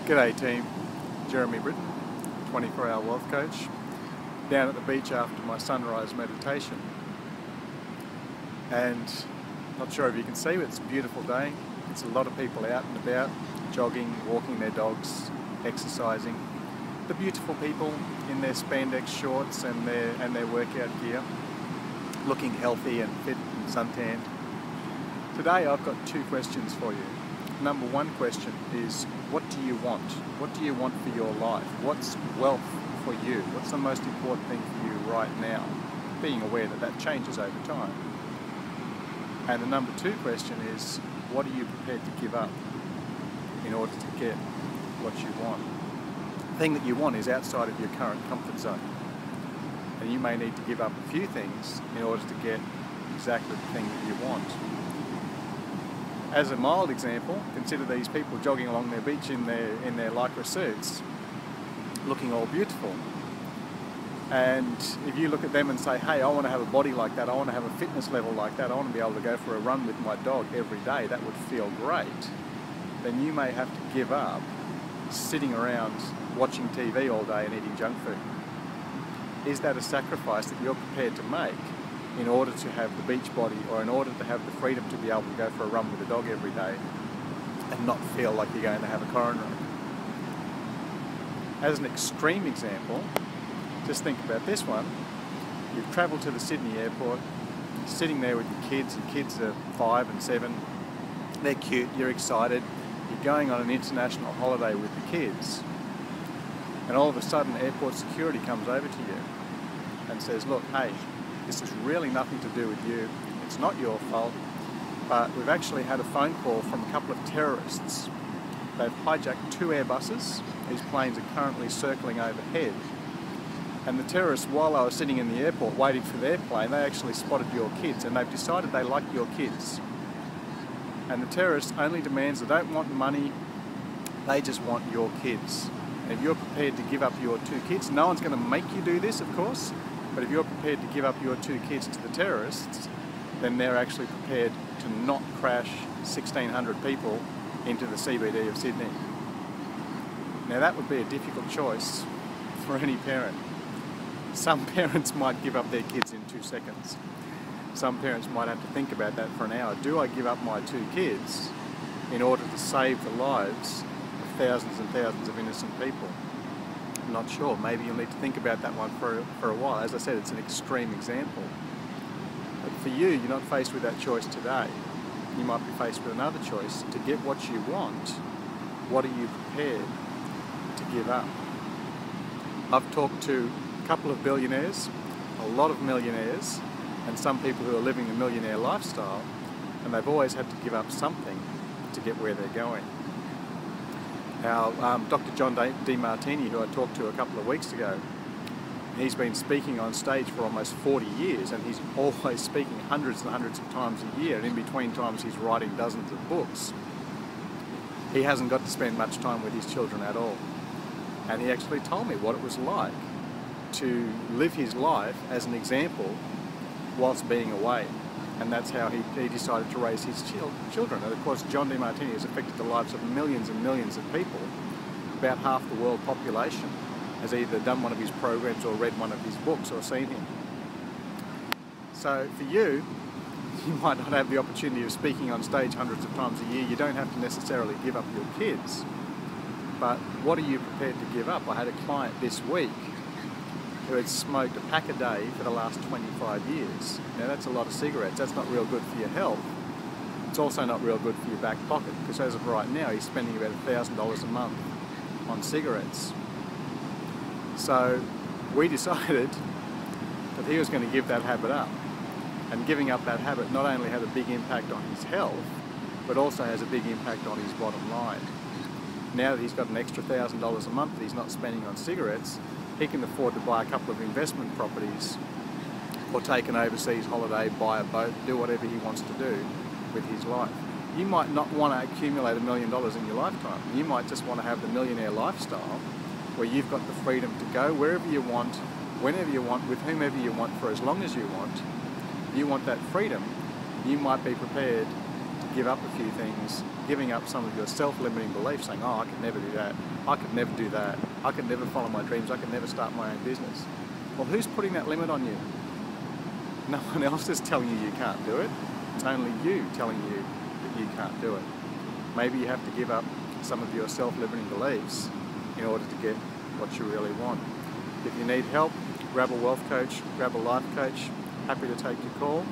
G'day team, Jeremy Britton, 24-hour wealth coach, down at the beach after my sunrise meditation. And not sure if you can see, but it's a beautiful day. It's a lot of people out and about, jogging, walking their dogs, exercising. The beautiful people in their spandex shorts and their workout gear, looking healthy and fit and suntanned. Today I've got two questions for you. Number one question is, what do you want? What do you want for your life? What's wealth for you? What's the most important thing for you right now? Being aware that that changes over time. And the number two question is, what are you prepared to give up in order to get what you want? The thing that you want is outside of your current comfort zone. And you may need to give up a few things in order to get exactly the thing that you want. As a mild example, consider these people jogging along their beach in their lycra suits, looking all beautiful. And if you look at them and say, hey, I want to have a body like that, I want to have a fitness level like that, I want to be able to go for a run with my dog every day, that would feel great, then you may have to give up sitting around watching TV all day and eating junk food. Is that a sacrifice that you're prepared to make in order to have the beach body, or in order to have the freedom to be able to go for a run with a dog every day and not feel like you're going to have a coronary? As an extreme example, just think about this one. You've travelled to the Sydney airport, sitting there with your kids are 5 and 7, they're cute, you're excited, you're going on an international holiday with the kids, and all of a sudden airport security comes over to you and says, look, hey, this is really nothing to do with you, it's not your fault, but we've actually had a phone call from a couple of terrorists. They've hijacked 2 Airbuses, these planes are currently circling overhead, and the terrorists, while they were sitting in the airport waiting for their plane, they actually spotted your kids, and they've decided they like your kids. And the terrorists only demands, they don't want money, they just want your kids. And if you're prepared to give up your 2 kids, no one's going to make you do this, of course, but if you're prepared to give up your 2 kids to the terrorists, then they're actually prepared to not crash 1,600 people into the CBD of Sydney. Now that would be a difficult choice for any parent. Some parents might give up their kids in 2 seconds. Some parents might have to think about that for an hour. Do I give up my 2 kids in order to save the lives of thousands and thousands of innocent people? I'm not sure. Maybe you'll need to think about that one for a while. As I said, it's an extreme example. But for you, you're not faced with that choice today. You might be faced with another choice. To get what you want, what are you prepared to give up? I've talked to a couple of billionaires, a lot of millionaires, and some people who are living the millionaire lifestyle, and they've always had to give up something to get where they're going. Now, Dr. John Demartini, who I talked to a couple of weeks ago, he's been speaking on stage for almost 40 years, and he's always speaking hundreds and hundreds of times a year, and in between times he's writing dozens of books. He hasn't got to spend much time with his children at all. And he actually told me what it was like to live his life as an example whilst being away. And that's how he decided to raise his children. And of course, John Demartini has affected the lives of millions and millions of people. About half the world population has either done one of his programs or read one of his books or seen him. So for you, you might not have the opportunity of speaking on stage hundreds of times a year. You don't have to necessarily give up your kids. But what are you prepared to give up? I had a client this week who had smoked a pack a day for the last 25 years. Now that's a lot of cigarettes. That's not real good for your health. It's also not real good for your back pocket, because as of right now he's spending about $1,000 a month on cigarettes. So we decided that he was going to give that habit up. And giving up that habit not only had a big impact on his health, but also has a big impact on his bottom line. Now that he's got an extra $1,000 a month that he's not spending on cigarettes, he can afford to buy a couple of investment properties, or take an overseas holiday, buy a boat, do whatever he wants to do with his life. You might not want to accumulate $1 million in your lifetime. You might just want to have the millionaire lifestyle, where you've got the freedom to go wherever you want, whenever you want, with whomever you want, for as long as you want. You want that freedom. You might be prepared to give up a few things, giving up some of your self-limiting beliefs, saying, oh, I could never do that, I could never do that, I could never follow my dreams, I could never start my own business. Well, who's putting that limit on you? No one else is telling you you can't do it. It's only you telling you that you can't do it. Maybe you have to give up some of your self-limiting beliefs in order to get what you really want. If you need help, grab a wealth coach, grab a life coach. Happy to take your call.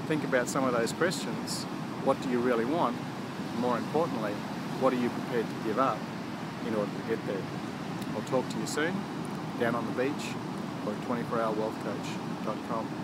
Think about some of those questions. What do you really want? More importantly, what are you prepared to give up in order to get there? I'll talk to you soon, down on the beach, or at 24hourwealthcoach.com.